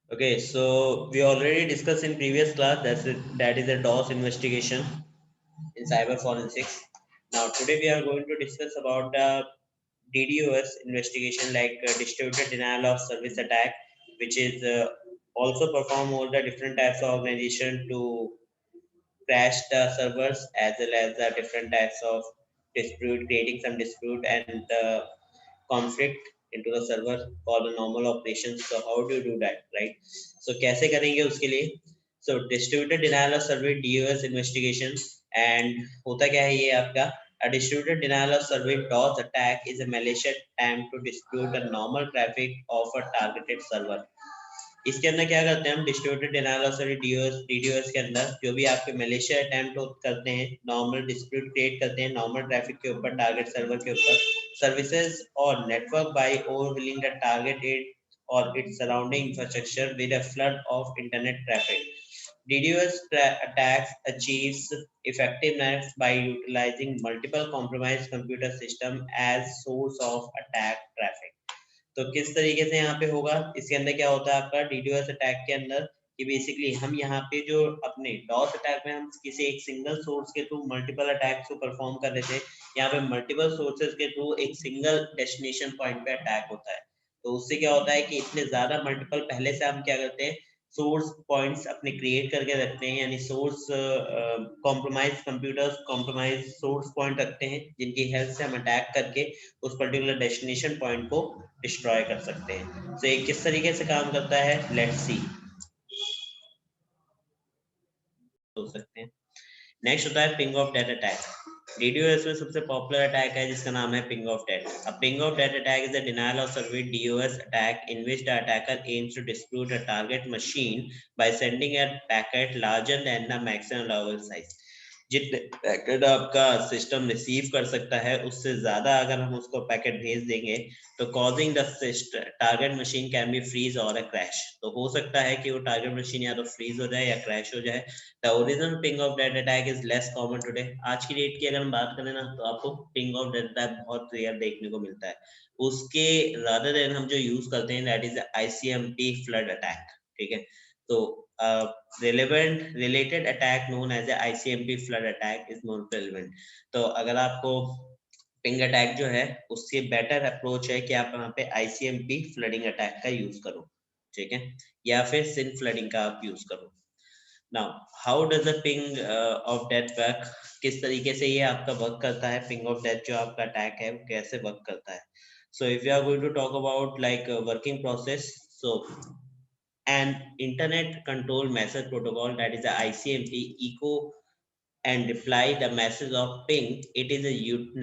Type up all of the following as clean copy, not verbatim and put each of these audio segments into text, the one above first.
Okay, so we already discussed in previous class that is a DOS investigation in cyber forensics. Now today we are going to discuss about DDoS investigation, like distributed denial of service attack, which is also perform all the different types of organization to crash the servers, as well as the different types of dispute, creating some dispute and conflict into the server for the normal operations. So how do you do that, right? So कैसे करेंगे उसके लिए? So distributed denial of service DOS investigation, and होता क्या है ये आपका? A distributed denial of service DOS attack is a malicious attempt to dispute the normal traffic of a targeted server. इसके अंदर क्या करते हैं हम? Distributed denial of service DDoS के अंदर जो भी आपके मलेशिया अटेम्प्ट करते हैं, नॉर्मल डिस्प्यूट क्रिएट करते हैं नॉर्मल ट्रैफिक के ऊपर, टारगेट सर्वर के ऊपर, सर्विसेज और network by overwhelming the target it और its surrounding infrastructure with a flood of internet traffic. DDoS attacks achieves effectiveness by utilizing multiple compromised computer system as source of attack traffic. तो किस तरीके से यहाँ पे होगा? इसके अंदर क्या होता है आपका डीडीओएस अटैक के अंदर कि बेसिकली हम यहाँ पे जो अपने डॉस अटैक में हम किसी एक सिंगल सोर्स के थ्रू मल्टीपल अटैक्स को परफॉर्म कर रहे थे, यहाँ पे मल्टीपल सोर्सेज के थ्रू एक सिंगल डेस्टिनेशन पॉइंट पे अटैक होता है. तो उससे क्या होता है कि इतने ज्यादा मल्टीपल पहले से हम क्या करते हैं, सोर्स पॉइंट्स अपने क्रिएट करके रखते हैं, यानी source compromise computers compromise source point रखते हैं जिनकी हेल्प से हम अटैक करके उस पर्टिकुलर डेस्टिनेशन पॉइंट को डिस्ट्रॉय कर सकते हैं. तो ये किस तरीके से काम करता है, लेट्स सी. हो सकते हैं. नेक्स्ट होता है ping of death attack. DDoS में सबसे पॉपुलर अटैक है जिसका नाम है ping of death. A ping of death attack is a denial of service DoS attack in which the attacker aims to dispute a target machine by sending a packet larger than the maximum allowable size. जितने packet आपका system receive कर सकता है उससे ज्यादा अगर हम उसको पैकेट भेज देंगे तो causing the target machine can be freeze और अ क्रैश. तो हो सकता है कि वो टारगेट मशीन या तो फ्रीज हो जाए या क्रैश हो जाए. The original ping of death attack is less common today. आज की डेट की अगर हम बात करें ना तो आपको पिंग ऑफ डेट अटैक बहुत रेयर देखने को मिलता है. उसके रादर देन हम जो यूज करते हैं that is ICMP flood attack. ठीक है. तो related attack known as a ICMP flood attack is more relevant. तो अगर आपको पिंग अटैक जो है उससे बेटर अप्रोच है कि आप वहाँ पे ICMP फ्लडिंग अटैक का यूज करो. ठीक है. या फिर सिन फ्लडिंग का आप यूज करो. Now how does the ping of death work? किस तरीके से ये आपका वर्क करता है? पिंग ऑफ डेथ जो आपका अटैक है वो कैसे वर्क करता है? So if you are going to talk about like working process, so an internet control message protocol, that is the ICMP, echo and reply the message of ping. It is a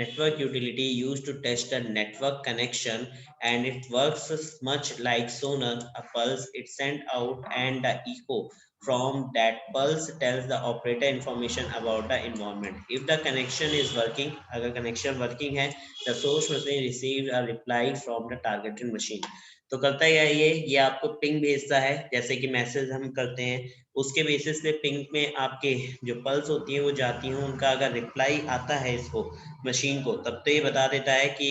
network utility used to test a network connection, and it works much like sonar. A pulse it sent out and the echo from that pulse tells the operator information about the environment. If the connection is working, अगर connection working है, the source machine receives a reply from the targeted machine. तो करता क्या है ये आपको ping भेजता है जैसे कि मैसेज हम करते हैं. उसके बेसिस पे पिंग में आपके जो पल्स होती है वो जाती हैं, उनका अगर रिप्लाई आता है इसको मशीन को तब तो ये बता देता है कि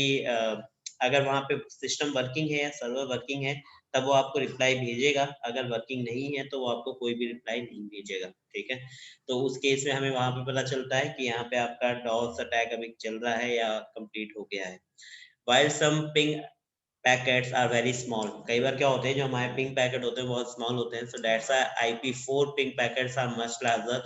अगर वहाँ पे सिस्टम वर्किंग है या सर्वर वर्किंग है तब वो आपको रिप्लाई भेजेगा. अगर वर्किंग नहीं है तो वो आपको कोई भी रिप्लाई नहीं भेजेगा. ठीक है. तो उस केस में हमें वहाँ पे पता चलता है कि यहाँ पे आपका डॉस अटैक अभी चल रहा है या कंप्लीट हो गया है. While some ping packets are very small. कई बार क्या होते हैं जो हमारे पिंग पैकेट होते हैं बहुत स्मॉल होते हैं. So that's why IP4 ping packets are much larger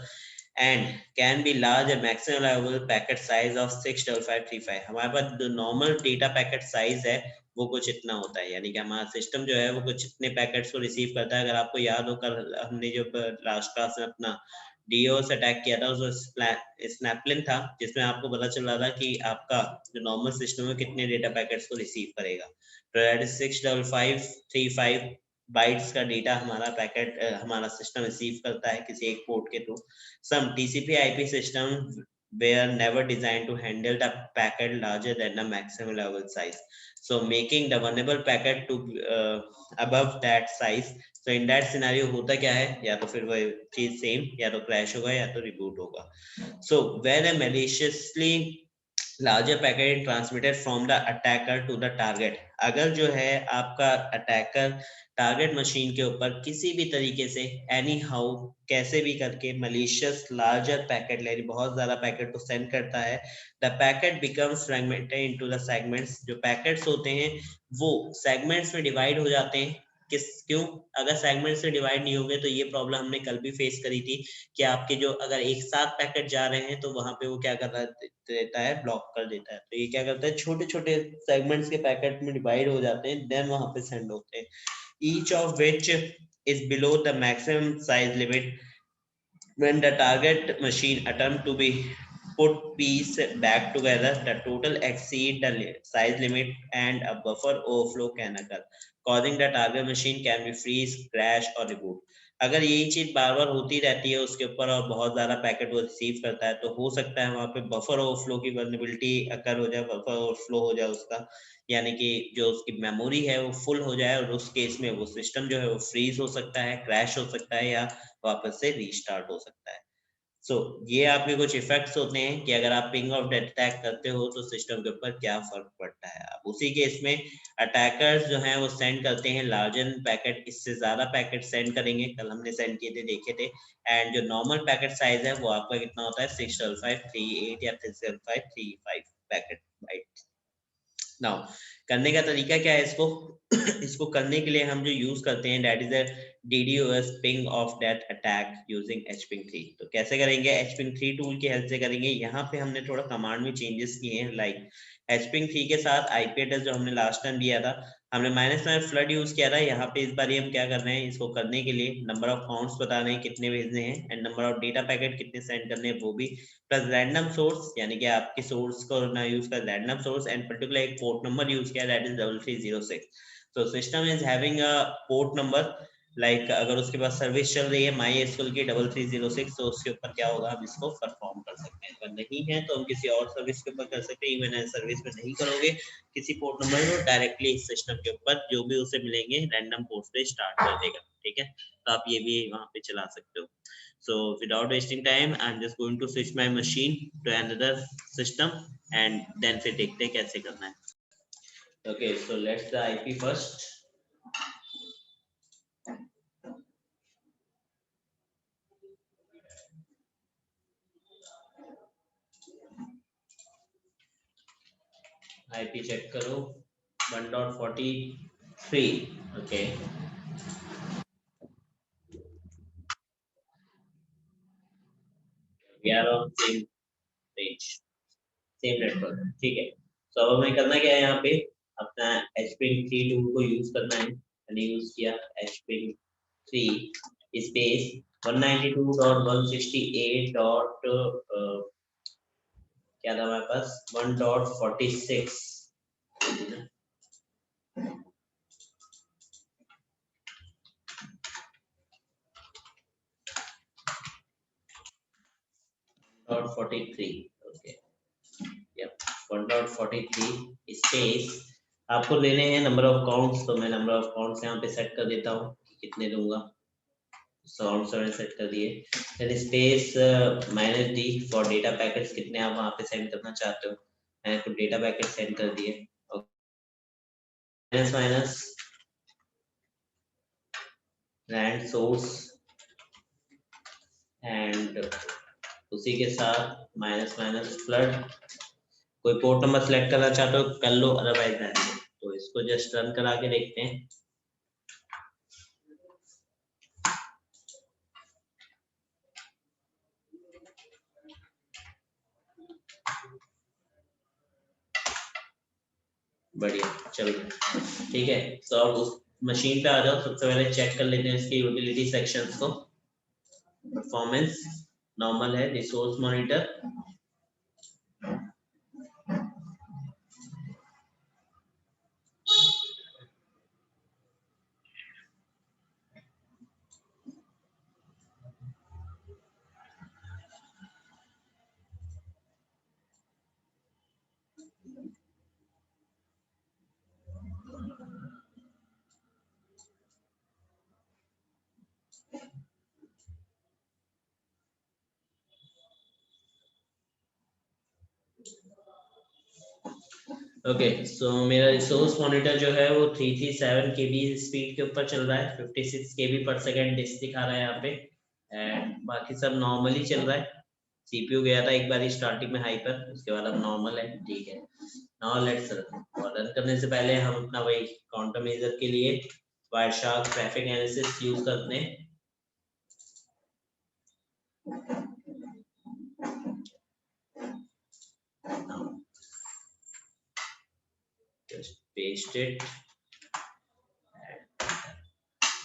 and can be large and maximum allowable packet size of 65535. हमारे पास जो नॉर्मल डेटा पैकेट साइज है वो कुछ इतना होता है, यानी कि हमारा सिस्टम जो है वो कुछ इतने पैकेट्स को रिसीव करता है. अगर आपको याद हो कल हमने जो लास्ट क्लास में अपना डीओस अटैक किया था उस स्नैपलिन था जिसमें आपको पता चल रहा था कि आपका जो नॉर्मल सिस्टम है कितने डेटा पैकेट्स को रिसीव करेगा. तो दैट इज 65535 बाइट्स का डेटा हमारा पैकेट हमारा सिस्टम रिसीव करता है किसी एक पोर्ट के through. Some TCP/IP systems were never designed to handle the packet larger than the maximum level size, so making the vulnerable packet to above that size. So in that scenario होता क्या है, या तो फिर वही चीज same या तो क्रैश होगा या तो रिबूट होगा. So when a maliciously larger packet transmitted from the attacker to the target. अगर जो है आपका अटैकर टारगेट मशीन के ऊपर किसी भी तरीके से एनी हाउ कैसे भी करके मलिशियस लार्जर पैकेट ले बहुत ज्यादा पैकेट को सेंड करता है, the packet becomes fragmented into the segments. जो पैकेट्स होते हैं वो सेगमेंट्स में डिवाइड हो जाते हैं। क्यों? अगर सेगमेंट से डिवाइड नहीं होंगे तो ये प्रॉब्लम हमने कल भी फेस करी थी कि आपके जो अगर एक साथ पैकेट जा रहे हैं तो वहां पे वो क्या कर देता है, ब्लॉक कर देता है। तो ये क्या करता है, छोटे छोटे सेगमेंट्स के पैकेट में डिवाइड हो जाते हैं, देन वहां पे सेंड होते हैं। Each of which is below the maximum size limit when the target machine attempt to be put piece back together, the total exceed the size limit and a buffer overflow can occur, causing the target machine can be freeze, crash or reboot. अगर यही चीज बार बार होती रहती है उसके ऊपर और बहुत ज्यादा पैकेट वो रिसीव करता है तो हो सकता है वहां पे बफर ओवरफ्लो की वल्नरेबिलिटी अकर हो जाए, बफर ओवरफ्लो हो जाए उसका, यानी कि जो उसकी मेमोरी है वो फुल हो जाए और उस केस में वो सिस्टम जो है वो फ्रीज हो सकता है, क्रैश हो सकता है या वापस से रीस्टार्ट हो सकता है। ये आपके कुछ इफेक्ट्स होते हैं कि अगर आप पिंग ऑफ डेथ अटैक करते हो तो सिस्टम के ऊपर क्या फर्क पड़ता है। अब उसी केस में अटैकर्स जो हैं वो सेंड करते हैं लार्जर पैकेट, इससे ज्यादा पैकेट सेंड करेंगे, कल हमने सेंड किए थे देखे थे। एंड जो नॉर्मल पैकेट साइज है वो आपका कितना होता है, 67538 या 67535 पैकेट बाइट। नाउ करने का तरीका क्या है इसको इसको करने के लिए हम जो यूज करते हैं that is a DDoS ping of death attack using hping 3। तो कैसे करेंगे, hping 3 टूल की हेल्प से करेंगे। यहाँ पे हमने थोड़ा कमांड में चेंजेस किए हैं, लाइक hping 3 के साथ IP एड्रेस जो हमने लास्ट टाइम दिया था, हमने -, फ्लड यूज किया था। यहाँ पे इस बार हम क्या कर रहे हैं, इसको करने के लिए नंबर ऑफ काउंट्स बता रहे हैं कितने भेजने हैं and number of data packet कितने सेंड करने हैं वो भी, प्लस रैंडम सोर्स, यानी कि आपके सोर्स को ना यूज कर रैंडम सोर्स, एंड पर्टिकुलर एक पोर्ट नंबर यूज किया दैट इज 3306। तो system is having a port number, like अगर उसके पास सर्विस चल रही है MySQL की 3306 तो उसके ऊपर क्या होगा, हम इसको परफॉर्म कर सकते हैं। अगर नहीं है तो हम किसी और सर्विस के ऊपर कर सकते हैं। इवन सर्विस में नहीं करोगे किसी पोर्ट नंबर को, डायरेक्टली इस सिस्टम के ऊपर जो भी उसे मिलेंगे रैंडम पोर्ट पे स्टार्ट कर देगा। ठीक है, तो आप ये भी वहां पे चला सकते हो। So without wasting time, I'm just going to switch my machine to another system and then फिर देखते हैं कैसे करना है। Okay, so let's the IP first. IP check करो 1.43. Okay. We are on same range, same network. ठीक है। So अब हमें करना क्या है, यहाँ पे अपना hping 3 टूल को यूज करना है। मैंने यूज किया hping 3 स्पेस 192.168. क्या था हमारे पास 1.46 1.43। ओके, यप 1.43 स्पेस आपको लेने हैं नंबर ऑफ काउंट्स। तो मैं नंबर ऑफ काउंट्स यहाँ पे सेट कर देता हूँ, कितने दूंगा, 7 सेट कर दिए। फिर space -d for data packets, कितने आप वहाँ पे सेंड करना चाहते हो, मैंने तो डेटा पैकेट सेंड कर दिए। माइनस रैंड सोर्स एंड उसी के साथ माइनस फ्लड। कोई पोर्ट नंबर सेलेक्ट करना चाहते हो कर लो, अदरवाइज रहने दो। तो इसको जस्ट रन करा के देखते हैं। बढ़िया चल रहा है, ठीक है। तो अब उस मशीन पे आ जाओ, सबसे पहले चेक कर लेते हैं इसकी यूटिलिटी सेक्शंस को। परफॉर्मेंस नॉर्मल है, रिसोर्स मॉनिटर ओके सो मेरा रिसोर्स मॉनिटर जो है वो 337 KB स्पीड के ऊपर चल रहा है, 56 KB पर सेकेंड डिस्क दिखा रहा है यहाँ पे, एंड बाकी सब नॉर्मली चल रहा है। सीपीयू गया था एक बार स्टार्टिंग में हाई पर, उसके बाद अब नॉर्मल है, ठीक है। नाउ लेट्स रन, और रन करने से पहले हम अपना वही काउंटर मेजर के लिए वायरशार्क ट्रैफिक एनालिसिस यूज करते हैं। Just paste it,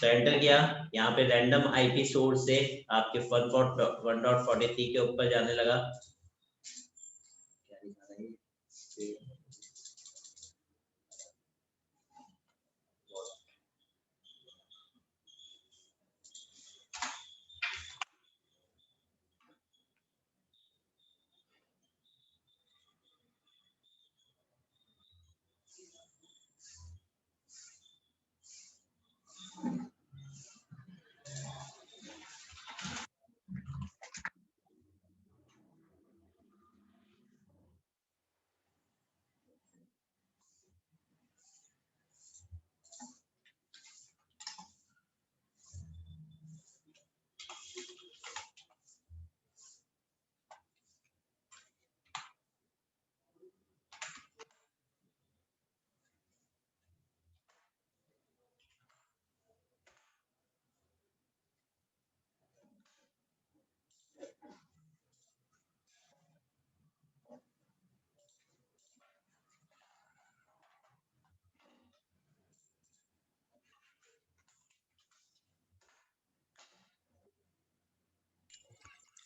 तो एंटर किया। यहाँ पे रैंडम आईपी सोर्स से आपके 1.43 के ऊपर जाने लगा। क्या दिखा रहा है ये?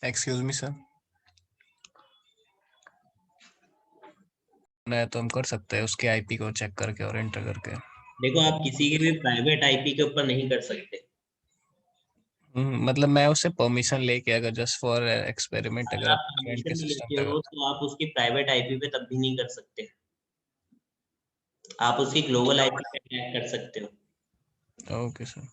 एक्सक्यूज मी सर, नहीं तो हम कर सकते हैं उसके आईपी को चेक करके और एंटर करके। देखो आप किसी के भी प्राइवेट आईपी के ऊपर नहीं कर सकते। मतलब मैं उससे परमिशन लेके अगर जस्ट फॉर एक्सपेरिमेंट अगर अगर आप अपने फ्रेंड के परमिशन सिस्टम लेते पे हो तो आप उसकी प्राइवेट आईपी पे तब भी नहीं कर सकते, आप उसकी ग्लोबल आईपी पे अटैक कर सकते हो। Okay sir.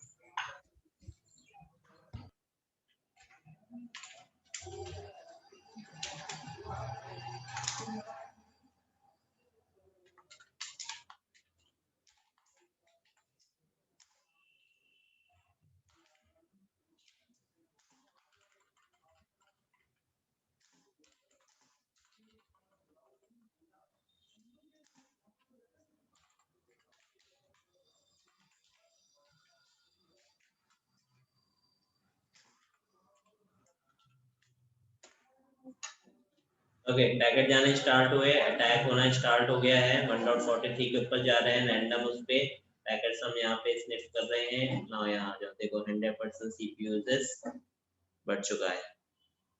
ओके पैकेट जाने स्टार्ट हुए, अटैक होना स्टार्ट हो गया है, 1.43 के ऊपर जा रहे हैं रैंडम उस पे। पैकेट्स हम यहाँ पे स्निफ कर रहे हैं। नाउ यहाँ आ जाओ, देखो 100% सीपीयू यूजेस बढ़ चुका है।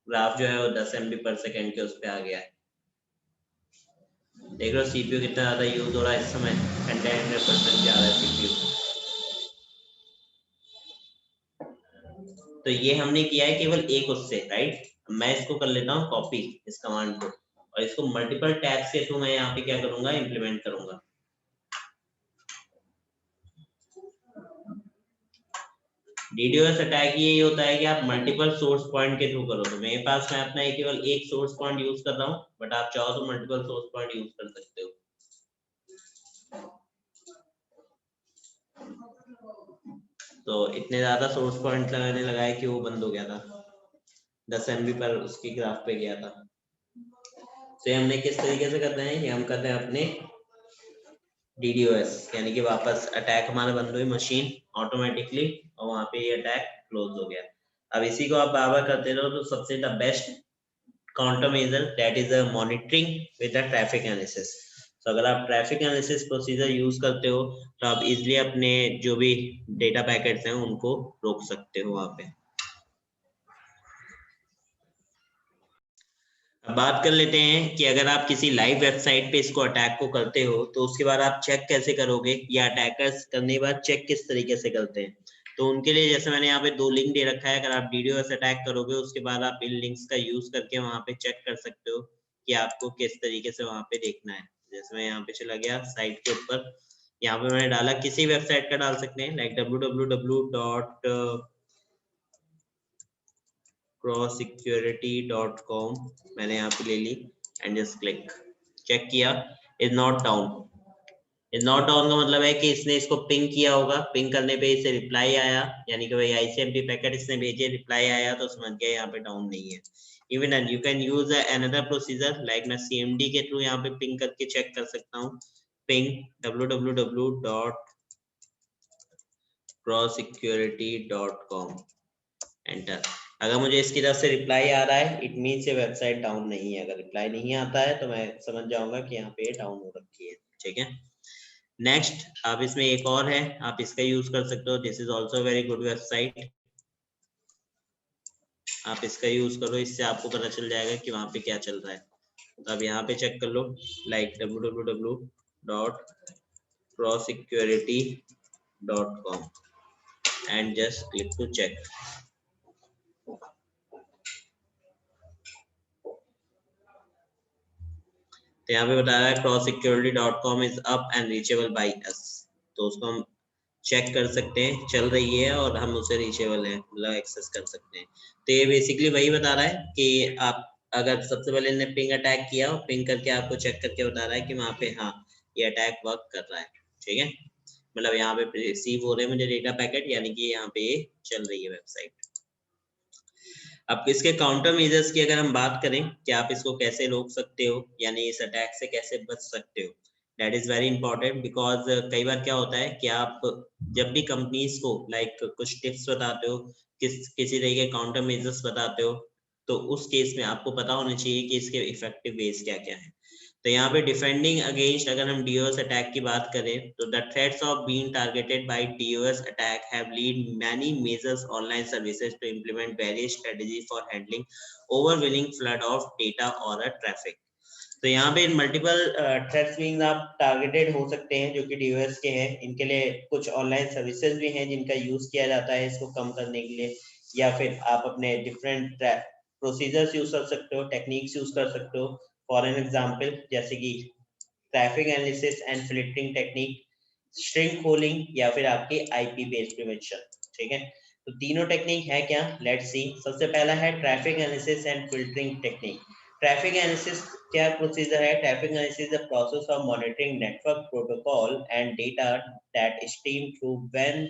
ग्राफ जो है वो 10 MB पर सेकेंड के उस पे आ गया है। देख लो सीपीयू कितना ज्यादा यूज हो रहा है इस समय, 100% जा रहा है सीपीयू। तो ये हमने किया है केवल एक उससे, राइट। मैं इसको कर लेता हूँ कॉपी इस कमांड को, और इसको मल्टीपल टैब से तो मैं यहाँ पे क्या करूंगा, इंप्लीमेंट करूंगा। डीडोएस अटैक ये होता है कि आप मल्टीपल सोर्स पॉइंट के थ्रू करो। तो मेरे पास मैं अपना केवल एक सोर्स पॉइंट यूज कर रहा हूँ, बट आप चाहो तो मल्टीपल सोर्स पॉइंट यूज कर सकते हो। तो इतने ज्यादा सोर्स पॉइंट लगाने लगा है कि वो बंद हो गया था, 10 MB पर उसकी ग्राफ पे गया था। तो हमने किस तरीके से करते हैं, ये हम करते हैं अपने डीडोएस, यानी कि वापस अटैक हमारा बंद हुई मशीन ऑटोमेटिकली, और वहां पे ये अटैक क्लोज हो गया। अब इसी को आप बार बार करते रहो तो सबसे the best countermeasure, that is a monitoring with the traffic analysis। तो अगर आप ट्रैफिक एनालिसिस प्रोसीजर यूज करते हो तो आप इजिली अपने जो भी डेटा पैकेट्स हैं उनको रोक सकते हो वहां पे। अब बात कर लेते हैं कि अगर आप किसी लाइव वेबसाइट पे इसको अटैक को करते हो तो उसके बाद आप चेक कैसे करोगे, या अटैकर्स करने के बाद चेक किस तरीके से करते हैं। तो उनके लिए जैसे मैंने यहाँ पे 2 लिंक दे रखा है, अगर आप डीडोएस अटैक करोगे उसके बाद आप इन लिंक्स का यूज करके वहां पे चेक कर सकते हो कि आपको किस तरीके से वहां पे देखना है। जैसे मैं यहाँ पे चला गया साइट के ऊपर, यहाँ पे मैंने डाला, किसी वेबसाइट का डाल सकते हैं लाइक www.crosssecurity.com, मैंने यहाँ पे ले ली एंड जस्ट क्लिक, चेक किया is not down. Is not down का मतलब है कि इसने इसको पिंग किया होगा, पिंग करने पे इसे रिप्लाई आया, यानी कि भाई आईसीएमपी पैकेट इसने भेजे, रिप्लाई आया, तो समझ गया यहाँ पे डाउन नहीं है। Even and you can use another procedure, like मैं सीएमडी के थ्रू यहाँ पे पिंग करके चेक कर सकता हूँ। Ping www.crosssecurity.com, enter. अगर मुझे इसकी तरफ से रिप्लाई आ रहा है, इट मीन्स ये वेबसाइट डाउन नहीं है। अगर रिप्लाई नहीं आता है तो मैं समझ जाऊंगा कि यहाँ पे डाउन हो रखी है। ठीक है, नेक्स्ट आप इसमें एक और है, आप इसका यूज कर सकते हो। This is also very good website, आप इसका यूज करो, इससे आपको पता चल जाएगा कि वहां पे क्या चल रहा है। तो आप यहाँ पे चेक कर लो, like www.crosssecurity.com and just click to check. तो यहाँ पे बता रहा है crosssecurity.com is up and reachable by us, तो उसको हम चेक कर सकते हैं, चल रही है और हम उसे रीचेबल है, मतलब एक्सेस कर सकते हैं। तो ये बेसिकली वही बता रहा है कि आप अगर सबसे पहले ने पिंग अटैक किया, पिंग करके आपको चेक करके बता रहा है कि वहां पे हाँ ये अटैक वर्क कर रहा है। ठीक है, मतलब यहाँ पे रिसीव हो रहे हैं मुझे डेटा पैकेट, यानी कि यहाँ पे ये चल रही है वेबसाइट। अब इसके काउंटर मेजर्स की अगर हम बात करें कि आप इसको कैसे रोक सकते हो, यानी इस अटैक से कैसे बच सकते हो, that is very important. Because कई बार क्या होता है कि आप जब भी कंपनीज को लाइक कुछ टिप्स बताते हो, किसी तरह के काउंटर मेजर्स बताते हो, तो उस केस में आपको पता होना चाहिए कि इसके इफेक्टिव वेज क्या क्या है। तो यहाँ पे डिफेंडिंग अगेंस्ट, अगर हम डीओएस अटैक की बात करें, तो the threats of being targeted by DoS attack have lead many major online services to implement various strategies for handling overwhelming flood of data or a traffic। तो यहाँ पे multiple threats means आप targeted हो सकते हैं जो कि DOS के हैं। इनके लिए कुछ ऑनलाइन सर्विसेज भी हैं जिनका यूज किया जाता है इसको कम करने के लिए, या फिर आप अपने डिफरेंट प्रोसीजर्स यूज कर सकते हो, टेक्निक्स यूज कर सकते हो। फॉर एन एग्जांपल, जैसे कि traffic analysis and filtering technique, string holing, या फिर आपकी आईपी बेस्ड प्रिवेंशन। ठीक है, तो तीनों टेक्निक है क्या, लेट्स सी। सबसे पहला है traffic analysis and filtering technique. Traffic analysis क्या प्रोसीजर है? Traffic analysis is the process of monitoring network protocol and data that stream through when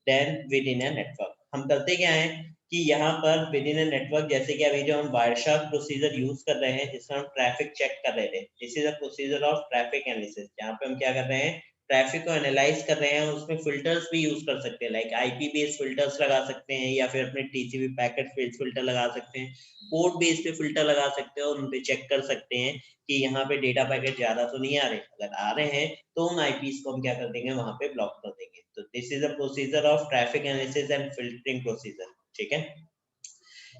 then within a network. हम करते क्या है कि यहाँ पर विद इन अ नेटवर्क, जैसे कि अभी जो हम वायरशार्क प्रोसीजर यूज कर रहे हैं जिसमें हम ट्रैफिक चेक कर रहे थे, this is a procedure of traffic analysis, जहाँ पे हम क्या कर रहे हैं, ट्रैफिक को एनालाइज कर रहे हैं। उसमें फिल्टर्स भी यूज कर सकते हैं, लाइक आईपी बेस्ड फिल्टर्स लगा सकते हैं, या फिर अपने टीसीपी पैकेट बेस्ड फिल्टर लगा सकते हैं, पोर्ट बेस्ड पे फिल्टर लगा सकते हैं, और उन पे चेक कर सकते हैं कि यहाँ पे डेटा पैकेट ज्यादा तो नहीं आ रहे। अगर आ रहे हैं तो उन आईपीस को हम क्या कर देंगे, वहां पे ब्लॉक कर देंगे। तो this is a procedure of traffic analysis and filtering procedure. ठीक है,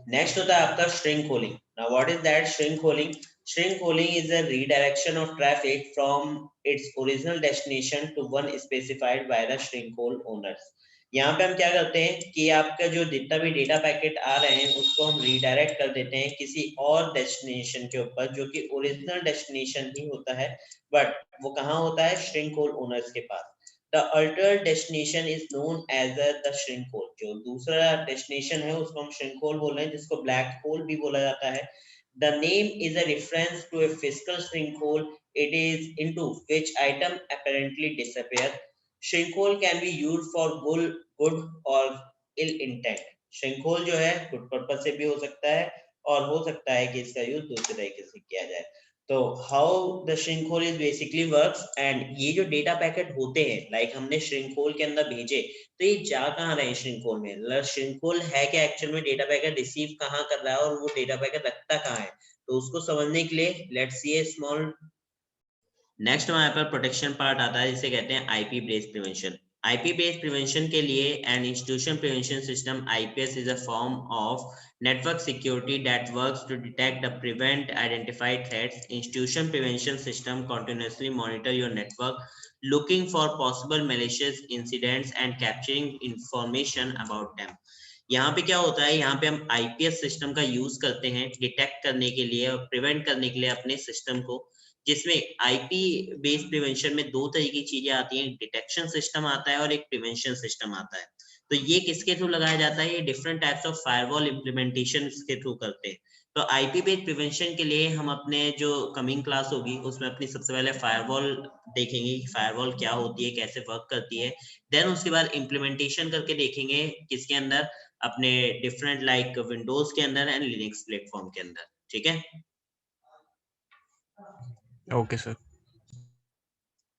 नेक्स्ट होता है आपका string holing. Now what is that string holing? String calling is a redirection of traffic from its original destination to one specified by the string call owners। यहाँ पे हम क्या करते हैं कि आपका जो जितना भी डेटा पैकेट आ रहे हैं उसको हम रीडायरेक्ट कर देते हैं किसी और डेस्टिनेशन के ऊपर, जो कि ओरिजिनल डेस्टिनेशन ही होता है, बट वो कहाँ होता है, स्ट्रिंग कॉल ओनर्स के पास। The altered destination is known as the shrink hole। जो दूसरा डेस्टिनेशन है उसको हम shrink hole बोल रहे हैं, जिसको black hole भी बोला जाता है। The name is a reference to a physical shrink hole. It is into which item apparently disappear। Shrink hole can be used for good or ill intent। Shrink hole जो है good purpose से भी हो सकता है, और हो सकता है कि इसका यूज दूसरे तरीके से किया जाए। तो how the shrink hole is basically works, and ये जो डेटा पैकेट होते हैं, लाइक हमने श्रिंक होल के अंदर भेजे, तो ये जा कहाँ रहे हैं श्रिंक होल में, मतलब श्रिंक होल है क्या एक्चुअल में, डेटा पैकेट रिसीव कहाँ कर रहा है और वो डेटा पैकेट रखता कहाँ है। तो उसको समझने के लिए let's see A small. Next हमारे पास प्रोटेक्शन पार्ट आता है जिसे कहते हैं IP based prevention. IP based prevention के लिए an institution prevention system IPS is a form of network security that works to detect and prevent identified threats। institution prevention system continuously monitor your network, looking for possible malicious incidents and capturing information about them। यहाँ पे क्या होता है, यहाँ पे हम IPS system का use करते हैं डिटेक्ट करने के लिए और प्रिवेंट करने के लिए अपने सिस्टम को, जिसमें आईपी बेस्ड प्रिवेंशन में दो तरह की चीजें आती हैं, डिटेक्शन सिस्टम आता है और एक प्रिवेंशन सिस्टम आता है। तो ये किसके थ्रू लगाया जाता है, ये different types of firewall implementation के थ्रू करते हैं। तो आईपी बेस्ड प्रिवेंशन के लिए हम अपने जो कमिंग क्लास होगी उसमें अपनी सबसे पहले फायरवॉल देखेंगे कि फायरवॉल क्या होती है, कैसे वर्क करती है। देन उसके बाद इम्प्लीमेंटेशन करके देखेंगे किसके अंदर, अपने डिफरेंट लाइक विंडोज के अंदर एंड लिनक्स प्लेटफॉर्म के अंदर। ठीक है, ओके सर।